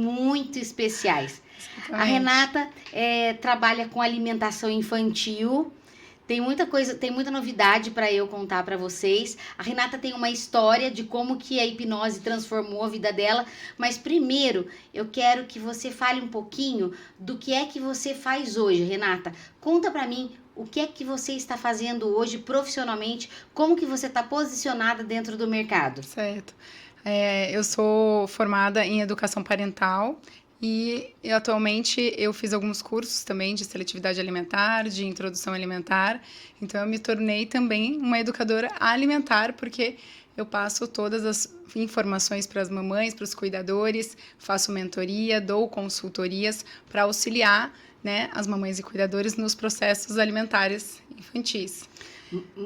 muito especiais. Exatamente. A Renata trabalha com alimentação infantil. Tem muita coisa, tem muita novidade para eu contar para vocês. A Renata tem uma história de como que a hipnose transformou a vida dela, mas primeiro eu quero que você fale um pouquinho do que é que você faz hoje, Renata. Conta para mim o que é que você está fazendo hoje profissionalmente, como que você está posicionada dentro do mercado. Certo. Eu sou formada em educação parental e atualmente eu fiz alguns cursos também de seletividade alimentar, de introdução alimentar. Então eu me tornei também uma educadora alimentar, porque eu passo todas as informações para as mamães, para os cuidadores, faço mentoria, dou consultorias para auxiliar, né, as mamães e cuidadores nos processos alimentares infantis.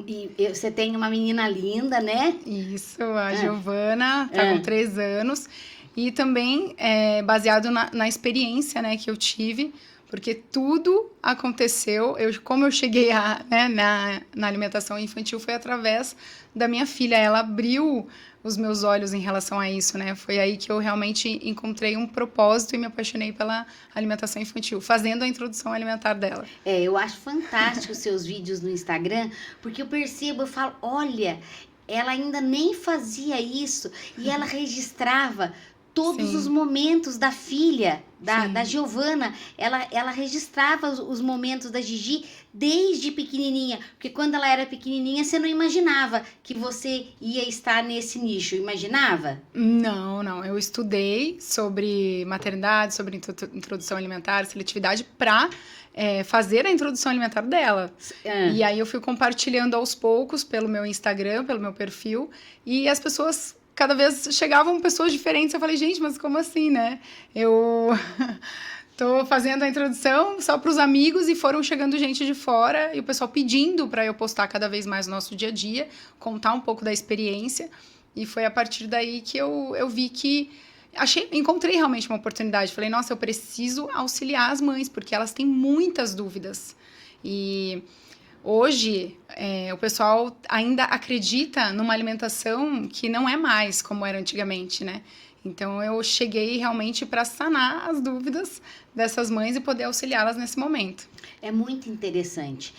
E você tem uma menina linda, né? Isso, a Giovana está com 3 anos. E também baseado na experiência, né, que eu tive, porque tudo aconteceu, como eu cheguei na alimentação infantil foi através da minha filha. Ela abriu os meus olhos em relação a isso, né? Foi aí que eu realmente encontrei um propósito e me apaixonei pela alimentação infantil, fazendo a introdução alimentar dela. Eu acho fantástico os seus vídeos no Instagram, porque eu percebo, eu falo, olha, ela ainda nem fazia isso e ela registrava todos Sim. os momentos da filha, Sim. da Giovana. Ela registrava os momentos da Gigi desde pequenininha, porque quando ela era pequenininha você não imaginava que você ia estar nesse nicho, imaginava? Não, eu estudei sobre maternidade, sobre introdução alimentar, seletividade, para fazer a introdução alimentar dela. E aí eu fui compartilhando aos poucos pelo meu Instagram, pelo meu perfil, e as pessoas... Cada vez chegavam pessoas diferentes, eu falei, gente, mas como assim, né? Eu tô fazendo a introdução só para os amigos e foram chegando gente de fora e o pessoal pedindo para eu postar cada vez mais o nosso dia a dia, contar um pouco da experiência. E foi a partir daí que eu vi que encontrei realmente uma oportunidade. Falei, nossa, eu preciso auxiliar as mães, porque elas têm muitas dúvidas. E... hoje, o pessoal ainda acredita numa alimentação que não é mais como era antigamente, né? Então, eu cheguei realmente para sanar as dúvidas dessas mães e poder auxiliá-las nesse momento. É muito interessante.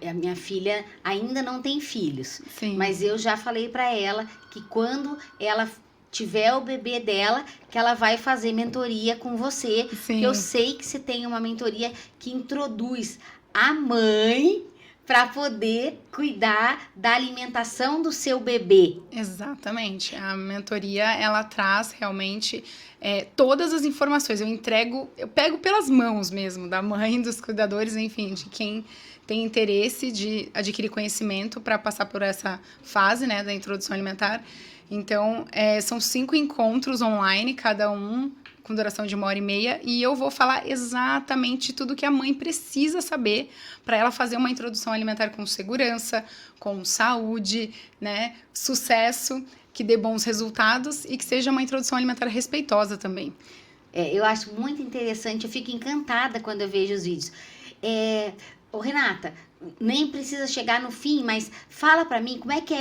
A minha filha ainda não tem filhos, Sim. Mas eu já falei para ela que quando ela tiver o bebê dela, que ela vai fazer mentoria com você. Sim. Porque eu sei que você tem uma mentoria que introduz a mãe para poder cuidar da alimentação do seu bebê. Exatamente. A mentoria, ela traz realmente todas as informações. Eu pego pelas mãos mesmo, da mãe, dos cuidadores, enfim, de quem tem interesse de adquirir conhecimento para passar por essa fase, né, da introdução alimentar. Então, são 5 encontros online, cada um com duração de 1h30, e eu vou falar exatamente tudo que a mãe precisa saber para ela fazer uma introdução alimentar com segurança, com saúde, né, sucesso, que dê bons resultados e que seja uma introdução alimentar respeitosa também. Eu acho muito interessante, eu fico encantada quando eu vejo os vídeos. Renata, nem precisa chegar no fim, mas fala para mim como é que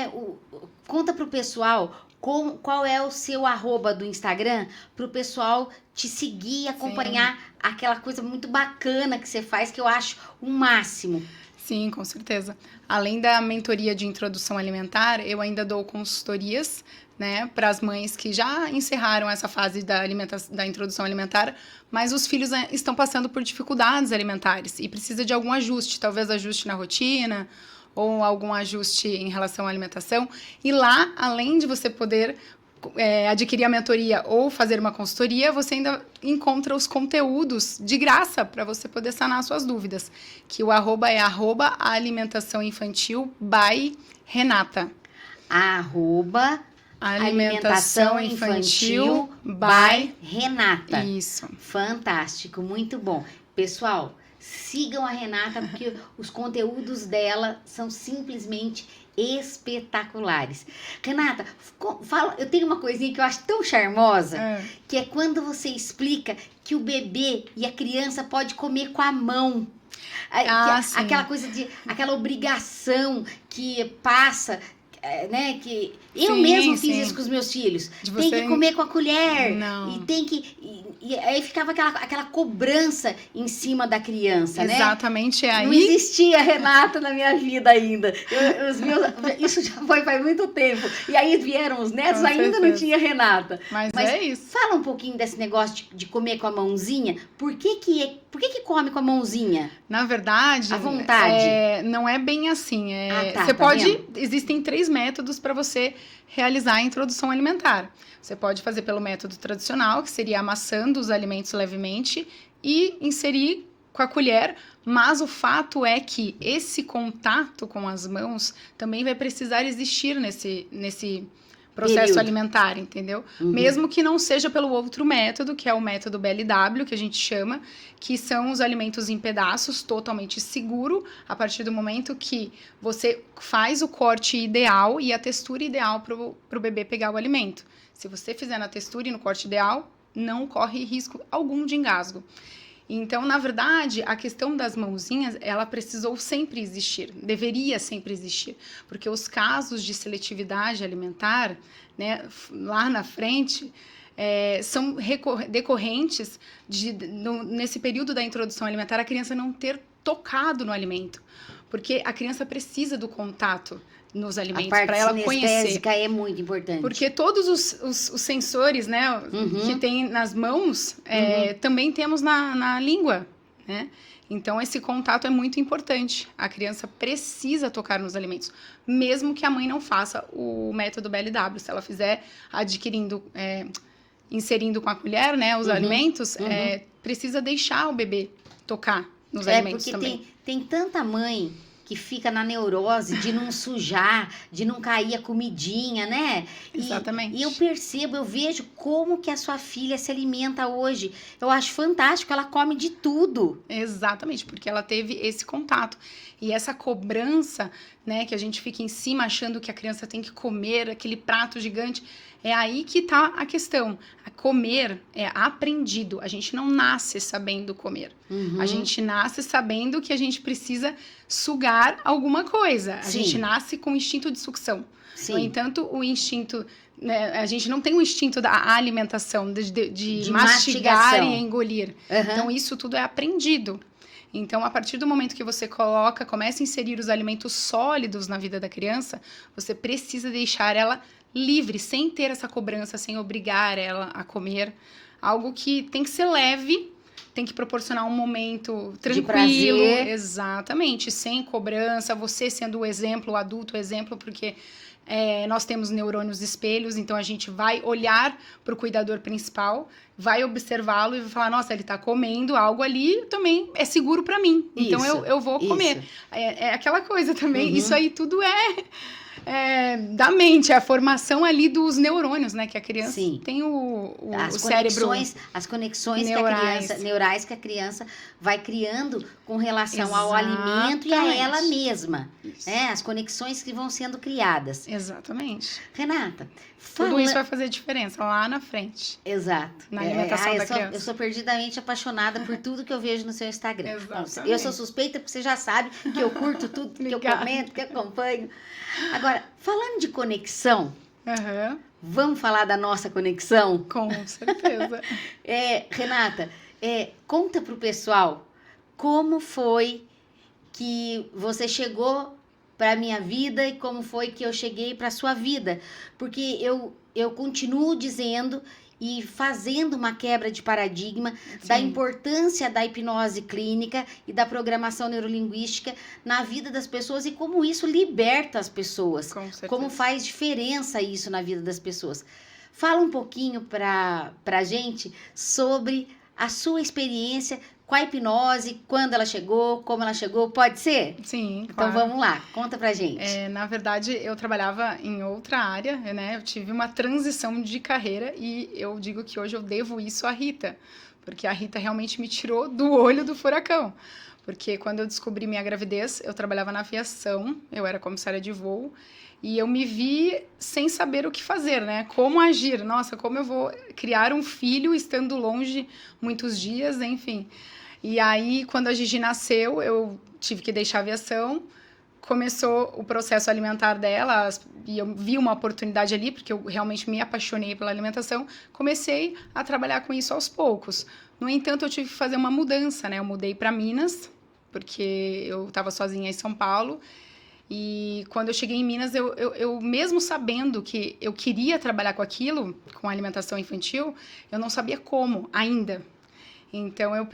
conta pro pessoal qual é o seu @ do Instagram, pro pessoal te seguir e acompanhar. Sim. Aquela coisa muito bacana que você faz, que eu acho o máximo. Sim, com certeza. Além da mentoria de introdução alimentar, eu ainda dou consultorias, né, para as mães que já encerraram essa fase da introdução alimentar, mas os filhos estão passando por dificuldades alimentares e precisa de algum ajuste, talvez ajuste na rotina ou algum ajuste em relação à alimentação. E lá, além de você poder adquirir a mentoria ou fazer uma consultoria, você ainda encontra os conteúdos de graça para você poder sanar suas dúvidas. Que o @ é @alimentaçãoinfantil by Renata. Alimentação Infantil by Renata. Isso. Fantástico, muito bom. Pessoal, sigam a Renata, porque os conteúdos dela são simplesmente espetaculares. Renata, eu tenho uma coisinha que eu acho tão charmosa, que é quando você explica que o bebê e a criança pode comer com a mão. Aquela coisa aquela obrigação que passa, né, que Eu mesmo fiz isso com os meus filhos. Tem que comer com a colher. Não. E tem que... E aí ficava aquela cobrança em cima da criança, né? Exatamente, aí... Não existia Renata na minha vida ainda. Isso já foi faz muito tempo. E aí vieram os netos, ainda não tinha Renata. Mas é isso. Fala um pouquinho desse negócio de comer com a mãozinha. Por que come com a mãozinha? Na verdade... À vontade. Não é bem assim. Tá pode... vendo? Existem 3 métodos para você realizar a introdução alimentar. Você pode fazer pelo método tradicional, que seria amassando os alimentos levemente e inserir com a colher, mas o fato é que esse contato com as mãos também vai precisar existir nesse processo alimentar, entendeu? Uhum. Mesmo que não seja pelo outro método, que é o método BLW, que a gente chama, que são os alimentos em pedaços, totalmente seguro, a partir do momento que você faz o corte ideal e a textura ideal para o bebê pegar o alimento. Se você fizer na textura e no corte ideal, não corre risco algum de engasgo. Então, na verdade, a questão das mãozinhas, ela precisou sempre existir, deveria sempre existir, porque os casos de seletividade alimentar, né, lá na frente, são decorrentes nesse período da introdução alimentar, a criança não ter tocado no alimento, porque a criança precisa do contato nos alimentos para ela conhecer. A parte sinestésica é muito importante. Porque todos os sensores, né, que tem nas mãos, também temos na língua, né? Então, esse contato é muito importante. A criança precisa tocar nos alimentos, mesmo que a mãe não faça o método BLW. Se ela fizer inserindo com a colher, né, os alimentos, precisa deixar o bebê tocar nos alimentos também. Porque tem tanta mãe que fica na neurose de não sujar, de não cair a comidinha, né? Exatamente. E eu vejo como que a sua filha se alimenta hoje. Eu acho fantástico, ela come de tudo. Exatamente, porque ela teve esse contato. E essa cobrança, né, que a gente fica em cima achando que a criança tem que comer aquele prato gigante, é aí que tá a questão. Comer é aprendido. A gente não nasce sabendo comer. A gente nasce sabendo que a gente precisa sugar alguma coisa. A gente nasce com o instinto de sucção. Sim. No entanto, o instinto... Né, a gente não tem o instinto da alimentação, de mastigar e engolir. Então, isso tudo é aprendido. Então, a partir do momento que você começa a inserir os alimentos sólidos na vida da criança, você precisa deixar ela livre, sem ter essa cobrança, sem obrigar ela a comer. Algo que tem que ser leve, tem que proporcionar um momento tranquilo. De prazer. Exatamente, sem cobrança, você sendo o exemplo, o adulto exemplo, porque nós temos neurônios espelhos, então a gente vai olhar para o cuidador principal, vai observá-lo e vai falar, nossa, ele está comendo algo ali, também é seguro para mim, então eu vou comer. É aquela coisa também, isso aí tudo da mente, é a formação ali dos neurônios, né? Que a criança tem o cérebro. As conexões neurais que a criança vai criando com relação ao alimento e a ela mesma. As conexões que vão sendo criadas. Exatamente. Renata, tudo isso vai fazer diferença lá na frente. Exato. Na alimentação da criança. Eu sou perdidamente apaixonada por tudo que eu vejo no seu Instagram. Exatamente. Eu sou suspeita porque você já sabe que eu curto tudo, que eu comento, que eu acompanho. Agora, falando de conexão, vamos falar da nossa conexão? Com certeza. Renata, conta pro pessoal como foi que você chegou para minha vida e como foi que eu cheguei para sua vida, porque eu continuo dizendo e fazendo uma quebra de paradigma da importância da hipnose clínica e da programação neurolinguística na vida das pessoas e como isso liberta as pessoas, como faz diferença isso na vida das pessoas. Fala um pouquinho pra gente sobre a sua experiência com a hipnose, quando ela chegou, como ela chegou, pode ser? Sim, então vamos lá, conta pra gente. Na verdade, eu trabalhava em outra área, né? Eu tive uma transição de carreira e eu digo que hoje eu devo isso à Rita, porque a Rita realmente me tirou do olho do furacão. Porque quando eu descobri minha gravidez, eu trabalhava na aviação, eu era comissária de voo, e eu me vi sem saber o que fazer, né? Como agir? Nossa, como eu vou criar um filho estando longe muitos dias, enfim. E aí, quando a Gigi nasceu, eu tive que deixar a aviação, começou o processo alimentar dela, e eu vi uma oportunidade ali, porque eu realmente me apaixonei pela alimentação, comecei a trabalhar com isso aos poucos. No entanto, eu tive que fazer uma mudança, né? Eu mudei para Minas, porque eu estava sozinha em São Paulo, e quando eu cheguei em Minas, eu mesmo sabendo que eu queria trabalhar com aquilo, com alimentação infantil, eu não sabia como ainda. Então, eu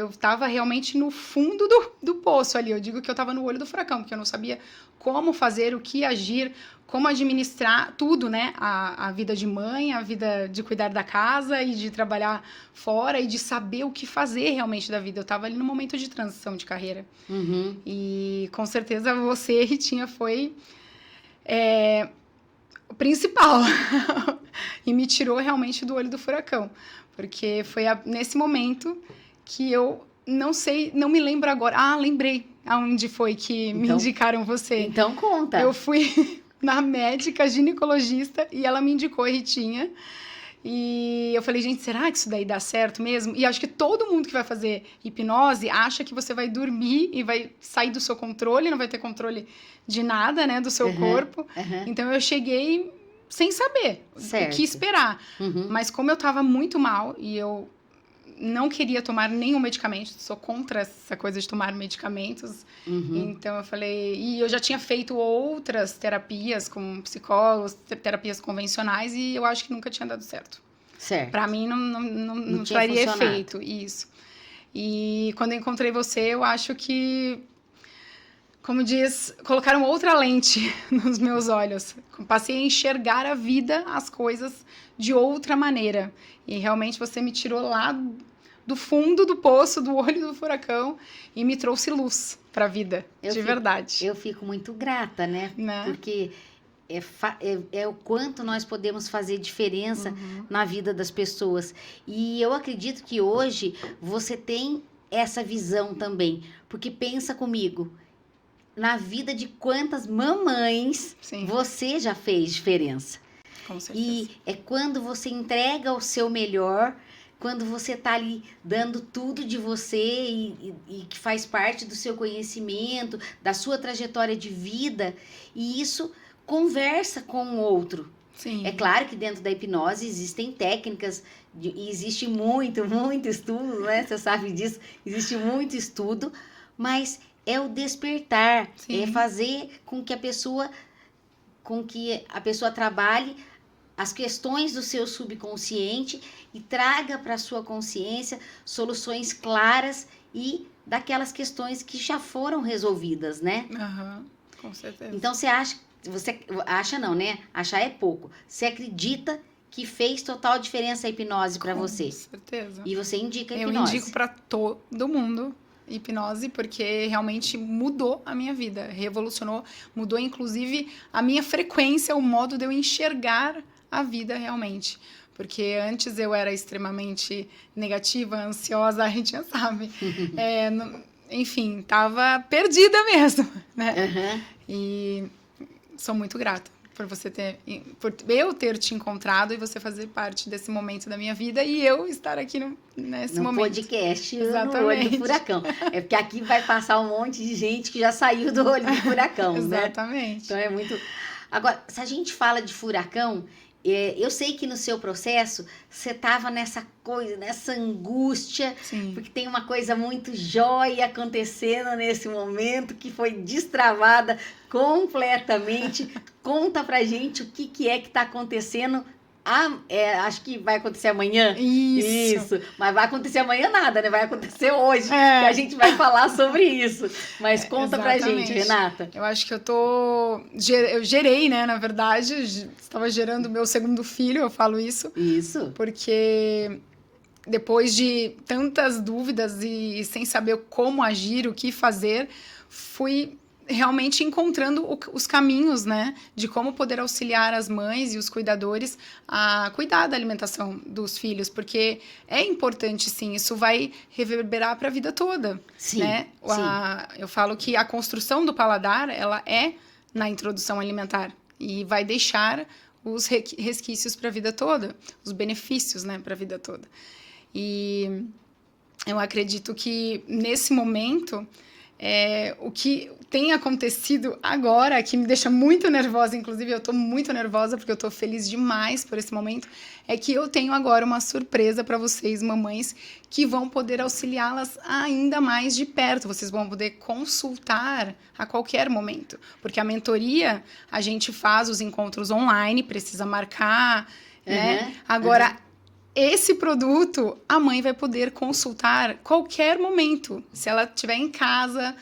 estava realmente no fundo do poço ali. Eu digo que eu estava no olho do furacão, porque eu não sabia como fazer, o que agir, como administrar tudo, né? A vida de mãe, a vida de cuidar da casa e de trabalhar fora e de saber o que fazer realmente da vida. Eu estava ali no momento de transição de carreira. Uhum. E com certeza você, Ritinha, foi o principal. E me tirou realmente do olho do furacão. Porque foi nesse momento que eu não sei, não me lembro agora. Ah, lembrei aonde foi que me indicaram você. Então conta. Eu fui na médica ginecologista e ela me indicou a Ritinha. E eu falei, gente, será que isso daí dá certo mesmo? E acho que todo mundo que vai fazer hipnose acha que você vai dormir e vai sair do seu controle, não vai ter controle de nada, né, do seu corpo. Então eu cheguei sem saber o que esperar. Mas como eu tava muito mal e eu não queria tomar nenhum medicamento, sou contra essa coisa de tomar medicamentos. Então eu falei... E eu já tinha feito outras terapias com psicólogos, terapias convencionais, e eu acho que nunca tinha dado certo. Pra mim não traria efeito, isso. E quando eu encontrei você, eu acho que... Como diz, colocaram outra lente nos meus olhos. Passei a enxergar a vida, as coisas, de outra maneira. E realmente você me tirou lá do fundo do poço, do olho do furacão, e me trouxe luz para a vida, verdade. Eu fico muito grata, né? Porque é o quanto nós podemos fazer diferença na vida das pessoas. E eu acredito que hoje você tem essa visão também. Porque pensa comigo... Na vida de quantas mamães você já fez diferença. Com certeza. E é quando você entrega o seu melhor, quando você tá ali dando tudo de você e que faz parte do seu conhecimento, da sua trajetória de vida, e isso conversa com o outro. Sim. É claro que dentro da hipnose existem técnicas, e existe muito estudo, né? Você sabe disso, existe muito estudo, mas... É o despertar, é fazer com que a pessoa trabalhe as questões do seu subconsciente e traga para a sua consciência soluções claras e daquelas questões que já foram resolvidas, né? Com certeza. Então você acha não, né? Achar é pouco. Você acredita que fez total diferença a hipnose para você? Com certeza. E você indica a hipnose? Eu indico para todo mundo. Hipnose, porque realmente mudou a minha vida, revolucionou, mudou inclusive a minha frequência, o modo de eu enxergar a vida realmente. Porque antes eu era extremamente negativa, ansiosa, a gente já sabe. Enfim, tava perdida mesmo, né? E sou muito grata por eu ter te encontrado e você fazer parte desse momento da minha vida e eu estar aqui nesse momento. No podcast, no olho do furacão. É porque aqui vai passar um monte de gente que já saiu do olho do furacão, né? Exatamente. Então é muito... Agora, se a gente fala de furacão, eu sei que no seu processo você estava nessa coisa, nessa angústia, porque tem uma coisa muito jóia acontecendo nesse momento que foi destravada completamente. Conta pra gente o que é que tá acontecendo. Acho que vai acontecer amanhã. Isso. Mas vai acontecer amanhã nada, né? Vai acontecer hoje, que a gente vai falar sobre isso. Mas conta pra gente, Renata. Eu acho que eu gerei, né? Na verdade, estava gerando o meu segundo filho, eu falo isso. Isso. Porque depois de tantas dúvidas e sem saber como agir, o que fazer, fui realmente encontrando os caminhos, né, de como poder auxiliar as mães e os cuidadores a cuidar da alimentação dos filhos, porque é importante, sim, isso vai reverberar para a vida toda, né? Eu falo que a construção do paladar, ela é na introdução alimentar e vai deixar os resquícios para a vida toda, os benefícios, né, para a vida toda. E eu acredito que nesse momento O que tem acontecido agora, que me deixa muito nervosa, inclusive eu tô muito nervosa porque eu tô feliz demais por esse momento, é que eu tenho agora uma surpresa para vocês, mamães, que vão poder auxiliá-las ainda mais de perto. Vocês vão poder consultar a qualquer momento, porque a mentoria, a gente faz os encontros online, precisa marcar, né? Agora, esse produto, a mãe vai poder consultar qualquer momento. Se ela estiver em casa,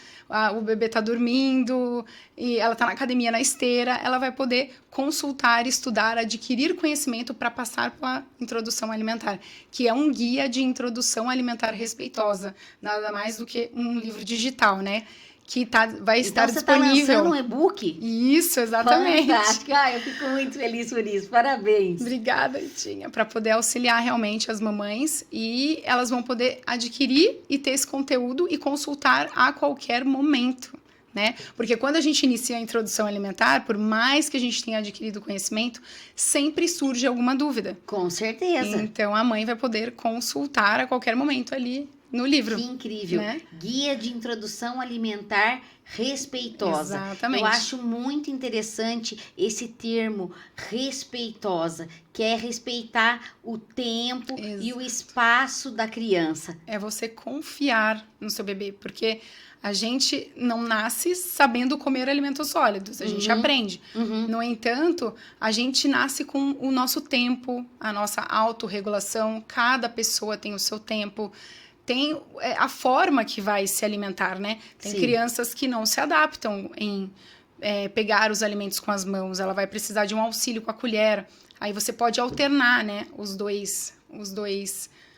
o bebê está dormindo, e ela está na academia na esteira, ela vai poder consultar, estudar, adquirir conhecimento para passar pela introdução alimentar, que é um guia de introdução alimentar respeitosa. Nada mais do que um livro digital, né? Que vai estar disponível. Então você está lançando um e-book? Isso, exatamente. Fantástico. Eu fico muito feliz por isso. Parabéns. Obrigada, Itinha, para poder auxiliar realmente as mamães, e elas vão poder adquirir e ter esse conteúdo e consultar a qualquer momento, né? Porque quando a gente inicia a introdução alimentar, por mais que a gente tenha adquirido conhecimento, sempre surge alguma dúvida. Com certeza. Então a mãe vai poder consultar a qualquer momento ali no livro. Que incrível. Né? Guia de introdução alimentar respeitosa. Exatamente. Eu acho muito interessante esse termo respeitosa, que é respeitar o tempo e o espaço da criança. É você confiar no seu bebê, porque a gente não nasce sabendo comer alimentos sólidos, a gente aprende. No entanto, a gente nasce com o nosso tempo, a nossa autorregulação, cada pessoa tem o seu tempo, tem a forma que vai se alimentar, né? Tem crianças que não se adaptam em pegar os alimentos com as mãos, ela vai precisar de um auxílio com a colher. Aí você pode alternar, né, os dois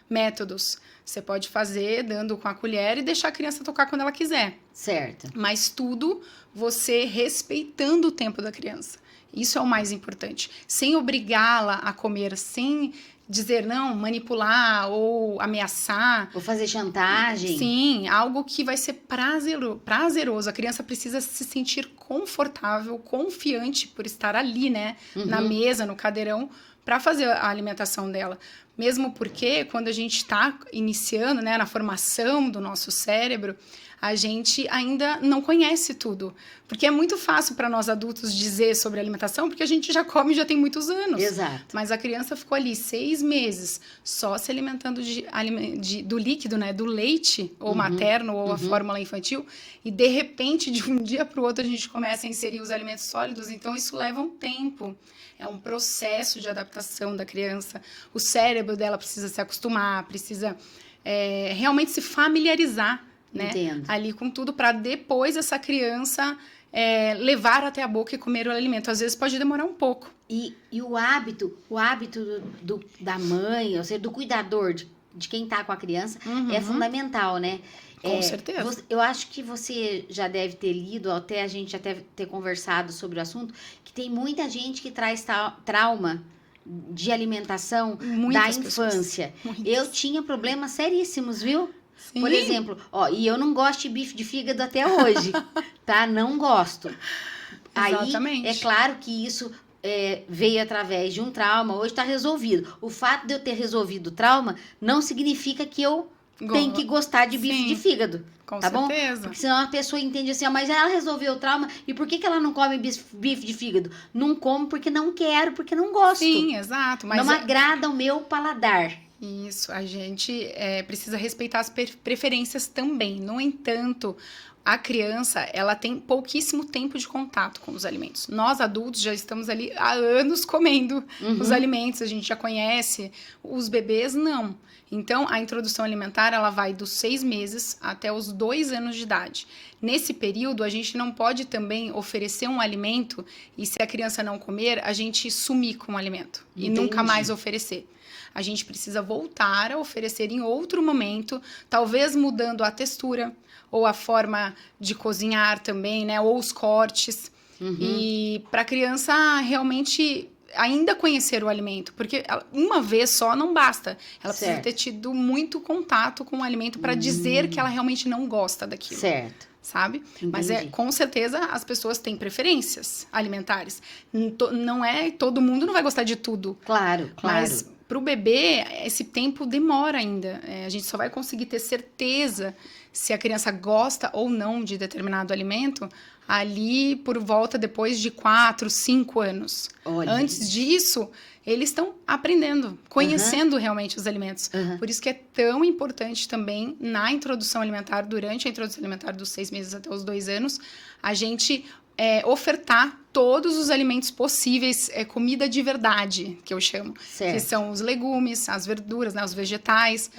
métodos. Você pode fazer dando com a colher e deixar a criança tocar quando ela quiser. Certo. Mas tudo você respeitando o tempo da criança. Isso é o mais importante. Sem obrigá-la a comer, sem dizer não, manipular ou ameaçar. Ou fazer chantagem. Sim, algo que vai ser prazeroso. A criança precisa se sentir confortável, confiante por estar ali, né? Na mesa, no cadeirão, para fazer a alimentação dela. Mesmo porque, quando a gente está iniciando, né, na formação do nosso cérebro, a gente ainda não conhece tudo. Porque é muito fácil para nós adultos dizer sobre alimentação, porque a gente já come já tem muitos anos. Exato. Mas a criança ficou ali 6 meses só se alimentando do líquido, né, do leite, ou materno, ou a fórmula infantil, e de repente, de um dia para o outro, a gente começa a inserir os alimentos sólidos, então isso leva um tempo. É um processo de adaptação da criança. O cérebro dela precisa se acostumar, precisa realmente se familiarizar, né, ali com tudo, para depois essa criança levar até a boca e comer o alimento. Às vezes pode demorar um pouco. E o hábito da mãe, ou seja, do cuidador, de quem está com a criança, é fundamental, né? Com certeza. Eu acho que você já deve ter lido, até a gente já deve ter conversado sobre o assunto, que tem muita gente que traz trauma de alimentação da infância. Eu tinha problemas seríssimos, viu? Sim. Por exemplo, e eu não gosto de bife de fígado até hoje, tá? Não gosto. Exatamente. Aí, é claro que isso veio através de um trauma, hoje está resolvido. O fato de eu ter resolvido o trauma não significa que eu tenho que gostar de bife de fígado. Com tá certeza. Bom? Porque senão a pessoa entende assim, mas ela resolveu o trauma, e por que ela não come bife de fígado? Não como porque não quero, porque não gosto. Sim, exato. Mas não agrada o meu paladar. Isso, a gente precisa respeitar as preferências também. No entanto, a criança, ela tem pouquíssimo tempo de contato com os alimentos. Nós, adultos, já estamos ali há anos comendo os alimentos, a gente já conhece. Os bebês, não. Então, a introdução alimentar, ela vai dos 6 meses até os 2 anos de idade. Nesse período, a gente não pode também oferecer um alimento e, se a criança não comer, a gente sumir com o alimento. Entendi. E nunca mais oferecer. A gente precisa voltar a oferecer em outro momento, talvez mudando a textura ou a forma de cozinhar também, né? Ou os cortes. E para a criança realmente ainda conhecer o alimento, porque uma vez só não basta. Ela precisa ter tido muito contato com o alimento para dizer que ela realmente não gosta daquilo. Certo. Sabe? Entendi. Mas com certeza as pessoas têm preferências alimentares. Não é todo mundo não vai gostar de tudo. Claro. Mas Para o bebê, esse tempo demora ainda. A gente só vai conseguir ter certeza se a criança gosta ou não de determinado alimento ali por volta depois de 4, 5 anos. Olha Antes isso. disso, eles estão aprendendo, conhecendo realmente os alimentos. Por isso que é tão importante também na introdução alimentar, durante a introdução alimentar dos 6 meses até os 2 anos, a gente ofertar todos os alimentos possíveis, comida de verdade, que eu chamo. Certo. Que são os legumes, as verduras, né, os vegetais,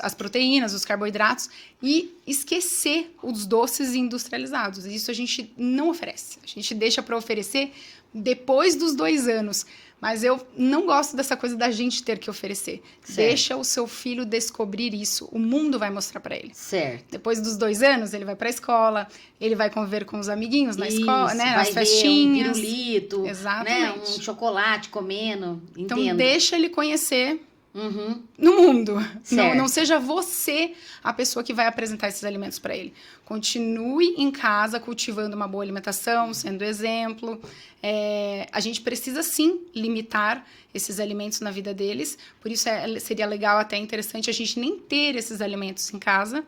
as proteínas, os carboidratos, e esquecer os doces industrializados. Isso a gente não oferece. A gente deixa para oferecer depois dos 2 anos. Mas eu não gosto dessa coisa da gente ter que oferecer. Certo. Deixa o seu filho descobrir isso. O mundo vai mostrar para ele. Certo. Depois dos 2 anos, ele vai para a escola, ele vai conviver com os amiguinhos na escola, né? Vai Nas festinhas. ver um pirulito, Exatamente. né? Um chocolate comendo. Então, Entendo. deixa ele conhecer Uhum. no mundo. Certo. Não seja você a pessoa que vai apresentar esses alimentos para ele. Continue em casa cultivando uma boa alimentação, sendo exemplo. A gente precisa sim limitar esses alimentos na vida deles. Por isso seria legal, até interessante, a gente nem ter esses alimentos em casa,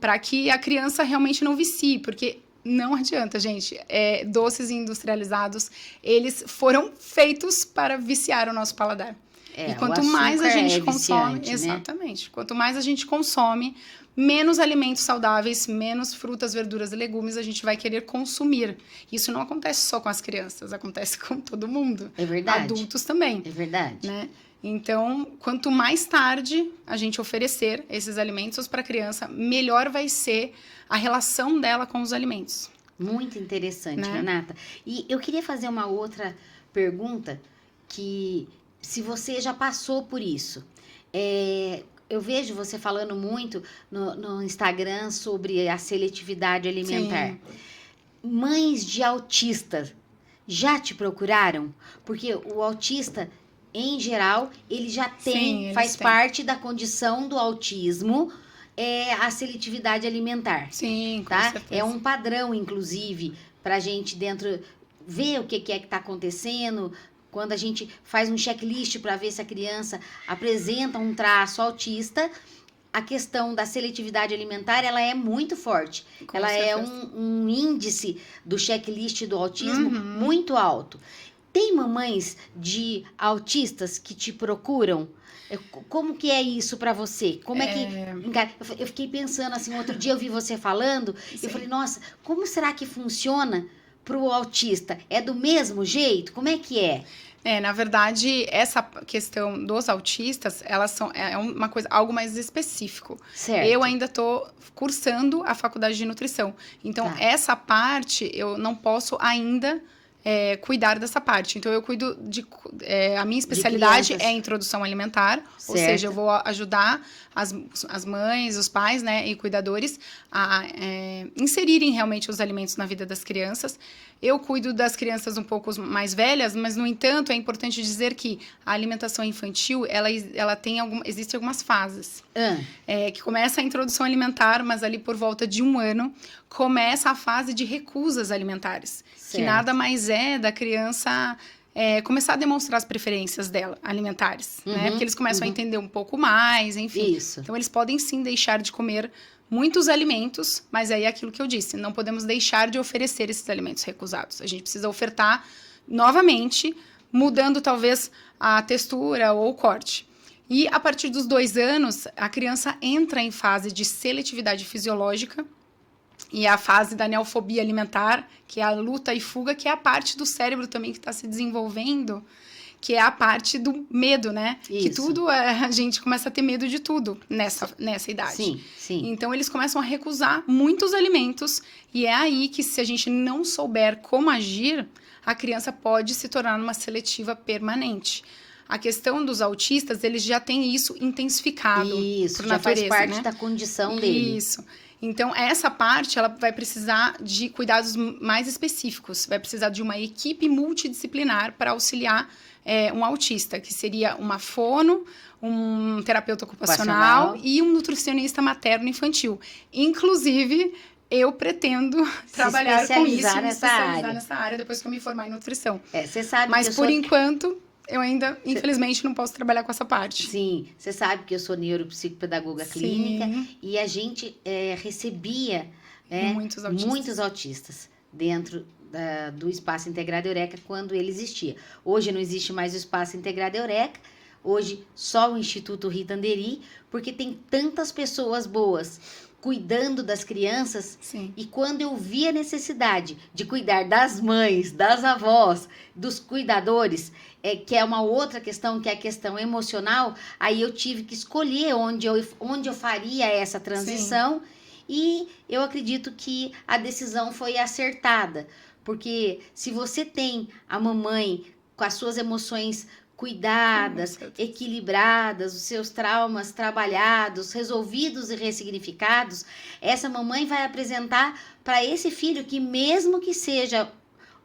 para que a criança realmente não vicie, porque não adianta, gente. Doces industrializados, eles foram feitos para viciar o nosso paladar. E quanto mais a gente consome, viciante, exatamente, né? Quanto mais a gente consome, menos alimentos saudáveis, menos frutas, verduras e legumes a gente vai querer consumir. Isso não acontece só com as crianças, acontece com todo mundo. É verdade. Adultos também. É verdade. Né? Então, quanto mais tarde a gente oferecer esses alimentos para a criança, melhor vai ser a relação dela com os alimentos. Muito interessante, Né? Renata. E eu queria fazer uma outra pergunta que... Se você já passou por isso, eu vejo você falando muito no Instagram sobre a seletividade alimentar. Sim. Mães de autistas já te procuraram? Porque o autista, em geral, ele já tem, faz parte da condição do autismo, a seletividade alimentar. Sim, com Tá? certeza. É um padrão, inclusive, para a gente ver o que é que está acontecendo. Quando a gente faz um checklist para ver se a criança apresenta um traço autista, a questão da seletividade alimentar, ela é muito forte. Com ela certeza. é um índice do checklist do autismo muito alto. Tem mamães de autistas que te procuram? Como que é isso para você? Como é que... Eu fiquei pensando assim, outro dia eu vi você falando, Sim. eu falei, nossa, como será que funciona para o autista? É do mesmo jeito? Como é que é? Na verdade, essa questão dos autistas, uma coisa, algo mais específico. Certo. Eu ainda estou cursando a faculdade de nutrição. Então, essa parte, eu não posso ainda cuidar dessa parte. Então, eu cuido a minha especialidade é introdução alimentar. Certo. Ou seja, eu vou ajudar as mães, os pais, né, e cuidadores a inserirem realmente os alimentos na vida das crianças. Eu cuido das crianças um pouco mais velhas, mas, no entanto, é importante dizer que a alimentação infantil, existem algumas fases. Que começa a introdução alimentar, mas ali por volta de 1 ano, começa a fase de recusas alimentares. Certo. Que nada mais é da criança começar a demonstrar as preferências dela, alimentares. Né? Porque eles começam a entender um pouco mais, enfim. Isso. Então, eles podem sim deixar de comer muitos alimentos, mas aí é aquilo que eu disse, não podemos deixar de oferecer esses alimentos recusados. A gente precisa ofertar novamente, mudando talvez a textura ou o corte. E a partir dos 2 anos, a criança entra em fase de seletividade fisiológica e a fase da neofobia alimentar, que é a luta e fuga, que é a parte do cérebro também que está se desenvolvendo, que é a parte do medo, né? Isso. Que tudo, a gente começa a ter medo de tudo nessa idade. Sim, sim. Então, eles começam a recusar muitos alimentos e é aí que, se a gente não souber como agir, a criança pode se tornar uma seletiva permanente. A questão dos autistas, eles já têm isso intensificado por já natureza, faz parte, né? da condição dele. Isso. Então, essa parte, ela vai precisar de cuidados mais específicos. Vai precisar de uma equipe multidisciplinar para auxiliar um autista, que seria uma fono, um terapeuta ocupacional e um nutricionista materno-infantil. Inclusive, eu pretendo trabalhar com isso, me especializar nessa área depois que eu me formar em nutrição. Você sabe Mas, que por enquanto, eu ainda, infelizmente, não posso trabalhar com essa parte. Sim, você sabe que eu sou neuropsicopedagoga clínica e a gente recebia muitos autistas dentro do Espaço Integrado Eureka quando ele existia. Hoje não existe mais o Espaço Integrado Eureka, hoje só o Instituto Rita Andery, porque tem tantas pessoas boas cuidando das crianças. Sim. E quando eu vi a necessidade de cuidar das mães, das avós, dos cuidadores, que é uma outra questão, que é a questão emocional, aí eu tive que escolher onde eu faria essa transição. Sim. E eu acredito que a decisão foi acertada, porque se você tem a mamãe com as suas emoções cuidadas, equilibradas, os seus traumas trabalhados, resolvidos e ressignificados, essa mamãe vai apresentar para esse filho que, mesmo que seja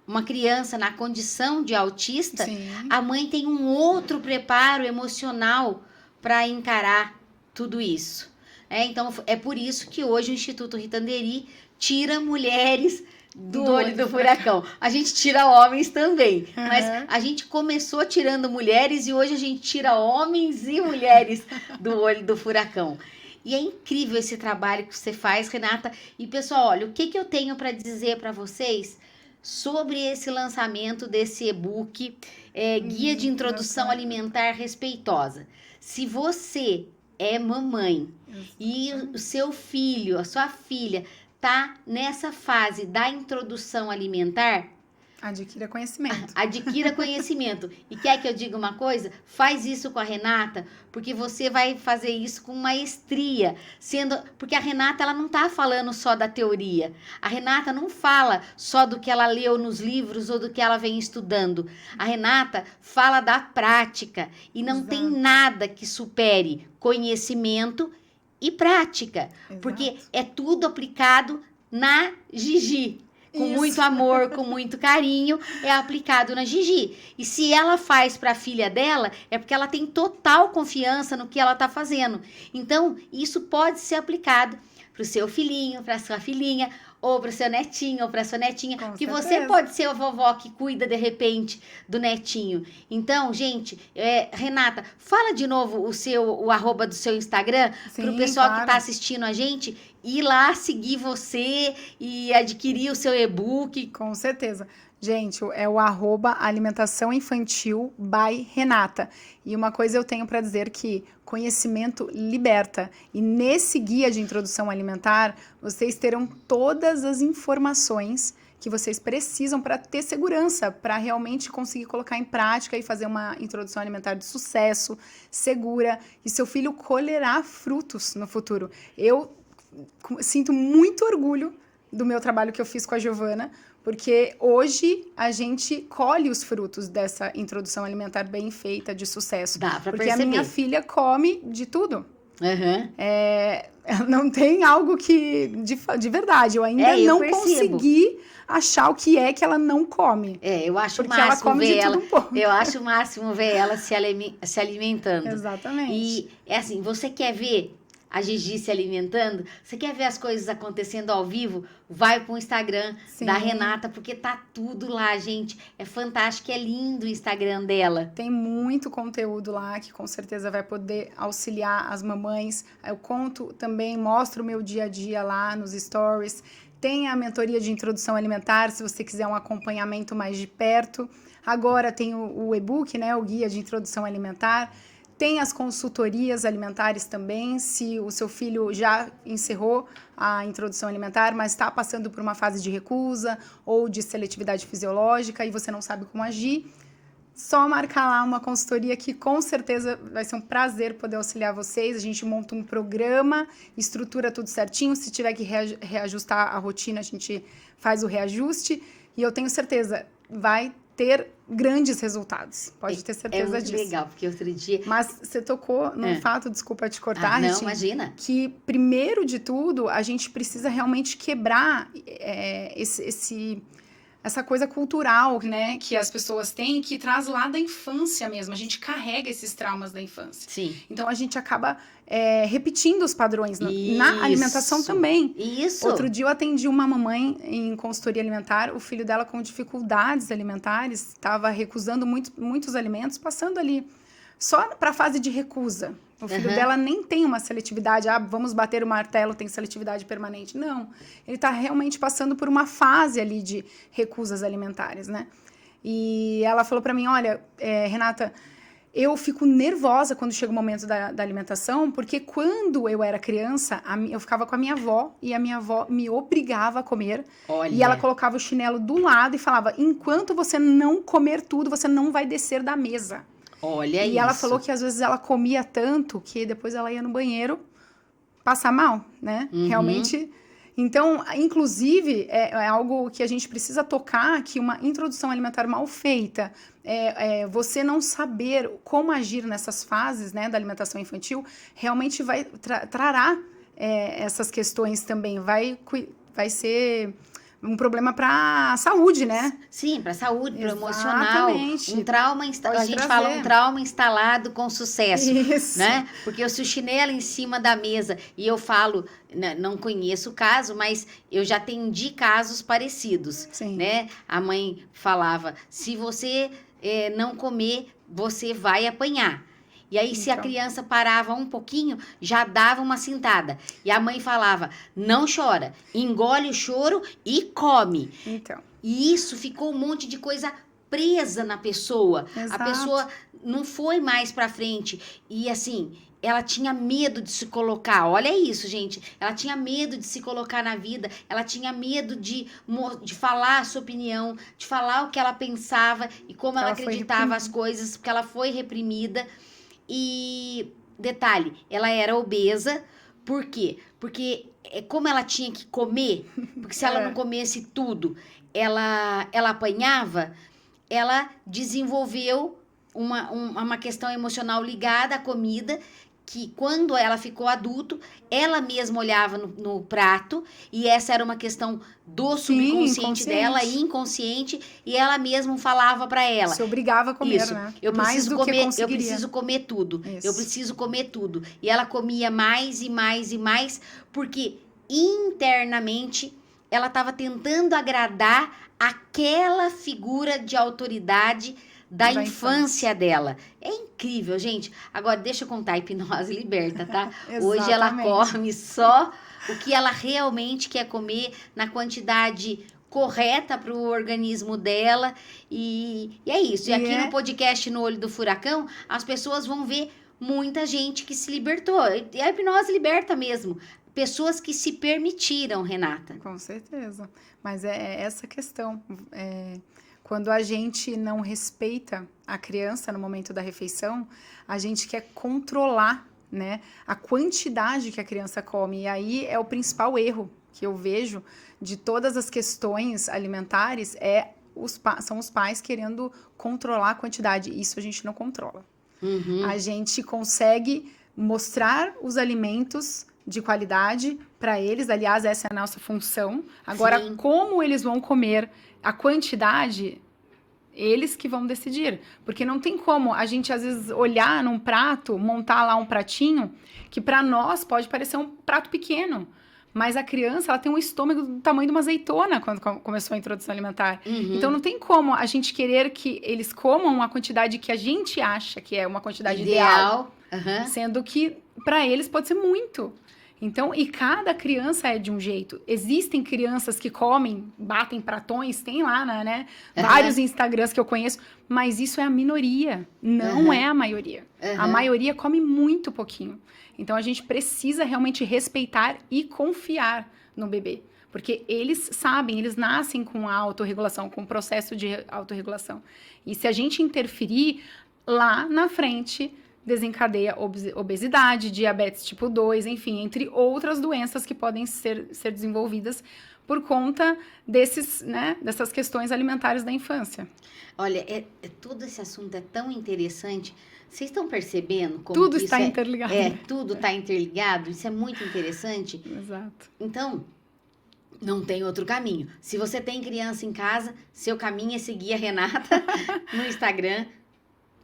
uma criança na condição de autista, sim, a mãe tem um outro preparo emocional para encarar tudo isso. Então, é por isso que hoje o Instituto Rita Andery tira mulheres do olho do furacão. A gente tira homens também, mas a gente começou tirando mulheres e hoje a gente tira homens e mulheres do olho do furacão. E é incrível esse trabalho que você faz, Renata. E, pessoal, olha, o que eu tenho para dizer para vocês sobre esse lançamento desse e-book, Guia de Introdução Alimentar Respeitosa. Se você é mamãe e o seu filho, a sua filha, tá nessa fase da introdução alimentar, adquira conhecimento. Adquira conhecimento. E quer que eu diga uma coisa? Faz isso com a Renata, porque você vai fazer isso com maestria, porque a Renata, ela não tá falando só da teoria. A Renata não fala só do que ela leu nos livros ou do que ela vem estudando. A Renata fala da prática e não Exato. Tem nada que supere conhecimento e prática, Exato. Porque é tudo aplicado na Gigi. Com Isso. Muito amor, com muito carinho, é aplicado na Gigi. E se ela faz para a filha dela, é porque ela tem total confiança no que ela está fazendo. Então, isso pode ser aplicado para o seu filhinho, para a sua filhinha, ou para o seu netinho, ou para a sua netinha. Porque você pode ser a vovó que cuida, de repente, do netinho. Então, gente, Renata, fala de novo o arroba do seu Instagram, para o pessoal que está assistindo a gente ir lá seguir você e adquirir o seu e-book. Com certeza. Gente, é o arroba Alimentação Infantil by Renata. E uma coisa eu tenho para dizer que conhecimento liberta. E nesse guia de introdução alimentar, vocês terão todas as informações que vocês precisam para ter segurança, para realmente conseguir colocar em prática e fazer uma introdução alimentar de sucesso, segura, e seu filho colherá frutos no futuro. Eu sinto muito orgulho do meu trabalho que eu fiz com a Giovana, porque hoje a gente colhe os frutos dessa introdução alimentar bem feita, de sucesso. Dá pra porque perceber. A minha filha come de tudo. Uhum. Não tem algo que... De verdade, eu ainda não consegui achar o que é que ela não come. Eu acho porque ela come de tudo um pouco. Eu acho o máximo ver ela se alimentando. Exatamente. E é assim, você quer ver a Gigi se alimentando? Você quer ver as coisas acontecendo ao vivo? Vai pro Instagram Sim. da Renata, porque tá tudo lá, gente. É fantástico, é lindo o Instagram dela. Tem muito conteúdo lá que com certeza vai poder auxiliar as mamães. Eu conto também, mostro o meu dia a dia lá nos stories. Tem a mentoria de introdução alimentar, se você quiser um acompanhamento mais de perto. Agora tem o e-book, né, o guia de introdução alimentar. Tem as consultorias alimentares também, se o seu filho já encerrou a introdução alimentar, mas está passando por uma fase de recusa ou de seletividade fisiológica e você não sabe como agir, só marcar lá uma consultoria que com certeza vai ser um prazer poder auxiliar vocês. A gente monta um programa, estrutura tudo certinho, se tiver que reajustar a rotina, a gente faz o reajuste e eu tenho certeza, vai ter grandes resultados. Pode ter certeza disso. É muito legal, porque outro dia... Mas você tocou num fato, desculpa te cortar, não, imagina. Que primeiro de tudo, a gente precisa realmente quebrar esse essa coisa cultural, né, que as pessoas têm, que traz lá da infância mesmo. A gente carrega esses traumas da infância. Sim. Então, a gente acaba repetindo os padrões na alimentação também. Isso. Outro dia eu atendi uma mamãe em consultoria alimentar, o filho dela com dificuldades alimentares, estava recusando muitos alimentos, passando ali só para a fase de recusa. O filho dela nem tem uma seletividade, vamos bater o martelo, tem seletividade permanente. Não, ele está realmente passando por uma fase ali de recusas alimentares, né? E ela falou para mim, olha, Renata, eu fico nervosa quando chega o momento da alimentação, porque quando eu era criança, eu ficava com a minha avó, e a minha avó me obrigava a comer. Olha. E ela colocava o chinelo do lado e falava, enquanto você não comer tudo, você não vai descer da mesa. Olha e ela falou que às vezes ela comia tanto que depois ela ia no banheiro passar mal, né? Realmente. Então, inclusive, é algo que a gente precisa tocar, que uma introdução alimentar mal feita, você não saber como agir nessas fases, né, da alimentação infantil, realmente trará essas questões também. Vai ser um problema para a saúde, né? Sim, para a saúde, para o emocional. Exatamente. Um trauma, a gente fala um trauma instalado com sucesso. Isso. Né? Porque se o chinelo em cima da mesa, e eu falo, não conheço o caso, mas eu já atendi casos parecidos. Sim. Né? A mãe falava, se você não comer, você vai apanhar. E aí, se a criança parava um pouquinho, já dava uma cintada. E a mãe falava, não chora, engole o choro e come. Então. E isso ficou um monte de coisa presa na pessoa. Exato. A pessoa não foi mais pra frente. E assim, ela tinha medo de se colocar. Olha isso, gente. Ela tinha medo de se colocar na vida. Ela tinha medo de falar a sua opinião, de falar o que ela pensava e como ela acreditava as coisas, porque ela foi reprimida. E, detalhe, ela era obesa, por quê? Porque como ela tinha que comer, porque se ela não comesse tudo, ela apanhava, ela desenvolveu uma questão emocional ligada à comida, que quando ela ficou adulto, ela mesma olhava no prato, e essa era uma questão do subconsciente dela, inconsciente, e ela mesma falava para ela. Se obrigava a comer, isso, né? Eu preciso comer tudo. Isso. Eu preciso comer tudo. E ela comia mais e mais e mais, porque internamente ela estava tentando agradar aquela figura de autoridade da infância dela. É incrível, gente. Agora, deixa eu contar, a hipnose liberta, tá? Hoje ela come só o que ela realmente quer comer, na quantidade correta para o organismo dela. E é isso. E aqui no podcast No Olho do Furacão, as pessoas vão ver muita gente que se libertou. E a hipnose liberta mesmo. Pessoas que se permitiram, Renata. Com certeza. Mas é essa questão. Quando a gente não respeita a criança no momento da refeição, a gente quer controlar, né, a quantidade que a criança come. E aí é o principal erro que eu vejo de todas as questões alimentares, são os pais querendo controlar a quantidade. Isso a gente não controla. A gente consegue mostrar os alimentos de qualidade para eles. Aliás, essa é a nossa função. Agora, sim, como eles vão comer a quantidade, eles que vão decidir. Porque não tem como a gente, às vezes, olhar num prato, montar lá um pratinho, que para nós pode parecer um prato pequeno. Mas a criança, ela tem um estômago do tamanho de uma azeitona quando começou a introdução alimentar. Então, não tem como a gente querer que eles comam a quantidade que a gente acha que é uma quantidade ideal. Sendo que, para eles, pode ser muito. Então, e cada criança é de um jeito. Existem crianças que comem, batem pratões, tem lá, né? Vários Instagrams que eu conheço, mas isso é a minoria, não é a maioria. A maioria come muito pouquinho. Então, a gente precisa realmente respeitar e confiar no bebê. Porque eles sabem, eles nascem com a autorregulação, com o processo de autorregulação. E se a gente interferir, lá na frente desencadeia obesidade, diabetes tipo 2, enfim, entre outras doenças que podem ser desenvolvidas por conta dessas questões alimentares da infância. Olha, todo esse assunto é tão interessante. Vocês estão percebendo como tudo está interligado? Tudo está interligado. Isso é muito interessante. Exato. Então, Não tem outro caminho. Se você tem criança em casa, seu caminho é seguir a Renata no Instagram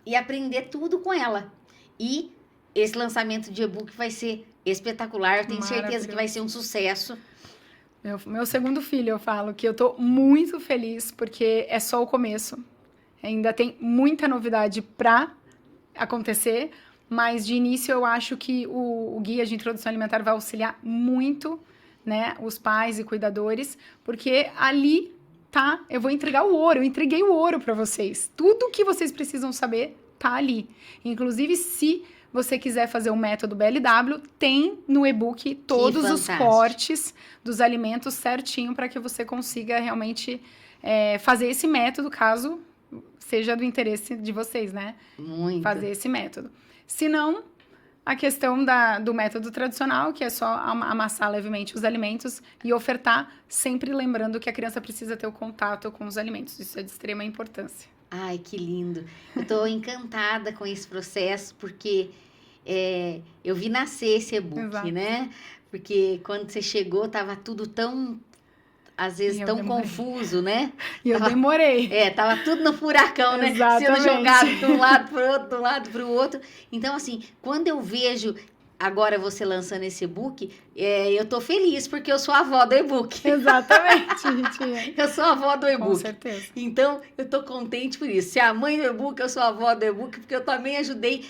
e aprender tudo com ela. E esse lançamento de e-book vai ser espetacular. Eu tenho certeza que vai ser um sucesso. Meu segundo filho, eu falo que eu tô muito feliz porque é só o começo. Ainda tem muita novidade pra acontecer, mas de início eu acho que o guia de introdução alimentar vai auxiliar muito, né, os pais e cuidadores, porque ali tá, eu vou entregar o ouro, eu entreguei o ouro para vocês. Tudo que vocês precisam saber tá ali. Inclusive, se você quiser fazer o método BLW, tem no e-book todos os cortes dos alimentos certinho para que você consiga realmente fazer esse método, caso seja do interesse de vocês, né? Muito. Fazer esse método. Se não, a questão do método tradicional, que é só amassar levemente os alimentos e ofertar, sempre lembrando que a criança precisa ter o contato com os alimentos. Isso é de extrema importância. Ai, que lindo. Eu tô encantada com esse processo, porque eu vi nascer esse e-book, Exato. né? Porque quando você chegou, tava tudo tão, às vezes, tão confuso, né? E eu demorei. Tava tudo no furacão, né? Exatamente. Sendo jogado de um lado pro outro, de um lado pro outro. Então, assim, quando eu vejo agora você lançando esse e-book, eu tô feliz, porque eu sou a avó do e-book. Exatamente, gente. Eu sou a avó do e-book. Com certeza. Então, eu tô contente por isso. Se a mãe do e-book, eu sou a avó do e-book, porque eu também ajudei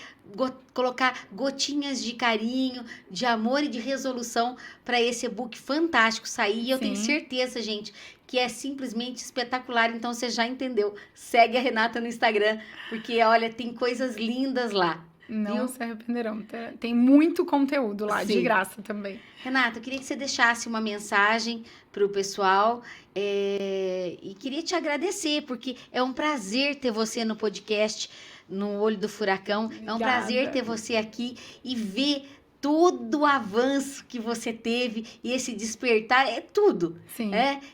colocar gotinhas de carinho, de amor e de resolução para esse e-book fantástico sair. E eu tenho certeza, gente, que é simplesmente espetacular. Então, você já entendeu. Segue a Renata no Instagram, porque, olha, tem coisas lindas lá. Não se arrependerão. Tem muito conteúdo lá, de graça também. Renata, eu queria que você deixasse uma mensagem para o pessoal e queria te agradecer, porque é um prazer ter você no podcast, no Olho do Furacão. Obrigada. É um prazer ter você aqui e ver todo o avanço que você teve e esse despertar, é tudo. Sim.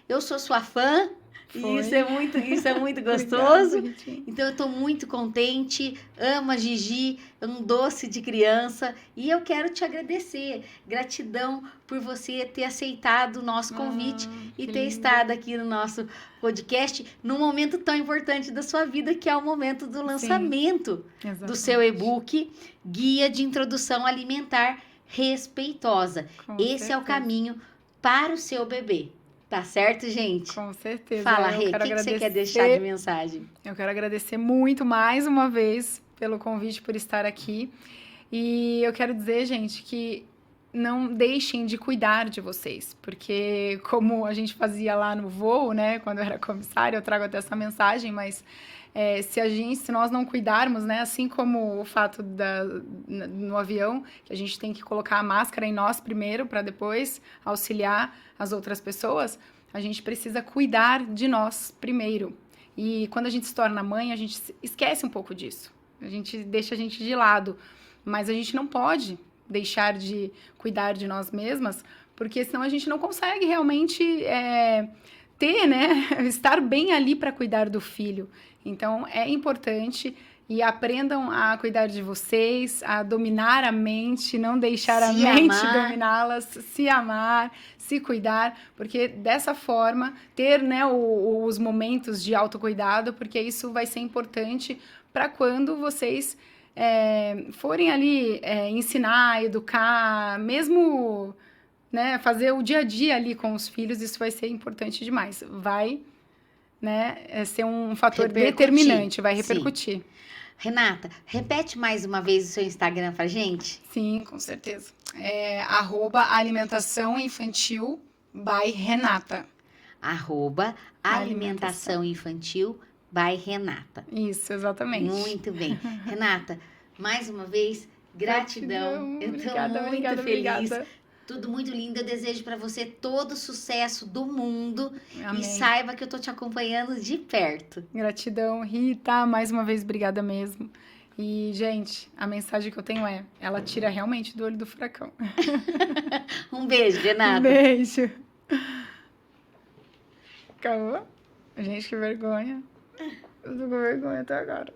Eu sou sua fã. Foi. Isso é muito gostoso. Obrigada, então, eu estou muito contente. Amo a Gigi, um doce de criança. E eu quero te agradecer. Gratidão por você ter aceitado o nosso convite e ter estado aqui no nosso podcast num momento tão importante da sua vida, que é o momento do lançamento do seu e-book Guia de Introdução Alimentar Respeitosa. Esse é o caminho para o seu bebê. Tá certo, gente? Com certeza. Fala, Rê, o que você quer deixar de mensagem? Eu quero agradecer muito, mais uma vez, pelo convite, por estar aqui. E eu quero dizer, gente, que não deixem de cuidar de vocês. Porque, como a gente fazia lá no voo, né? Quando eu era comissária, eu trago até essa mensagem, mas se nós não cuidarmos, né? Assim como o fato no avião, que a gente tem que colocar a máscara em nós primeiro, para depois auxiliar as outras pessoas, a gente precisa cuidar de nós primeiro. E quando a gente se torna mãe, a gente esquece um pouco disso. A gente deixa a gente de lado. Mas a gente não pode deixar de cuidar de nós mesmas, porque senão a gente não consegue realmente ter, né? Estar bem ali para cuidar do filho. Então, é importante. E aprendam a cuidar de vocês, a dominar a mente, não deixar a mente dominá-las, se amar, se cuidar, porque dessa forma, ter, né, os momentos de autocuidado, porque isso vai ser importante para quando vocês forem ali ensinar, educar, mesmo, né, fazer o dia a dia ali com os filhos, isso vai ser importante demais. Vai, né, ser um fator determinante, vai repercutir. Sim. Renata, repete mais uma vez o seu Instagram pra gente? Sim, com certeza. @alimentaçãoinfantil by Renata. @alimentaçãoinfantil by Renata. Isso, exatamente. Muito bem. Renata, mais uma vez, gratidão. Eu estou muito feliz. Obrigada. Tudo muito lindo. Eu desejo para você todo o sucesso do mundo. Amém. E saiba que eu tô te acompanhando de perto. Gratidão, Rita. Mais uma vez, obrigada mesmo. E, gente, a mensagem que eu tenho ela tira realmente do olho do furacão. Um beijo, Renata. Um beijo. Acabou? Gente, que vergonha. Eu tô com vergonha até agora.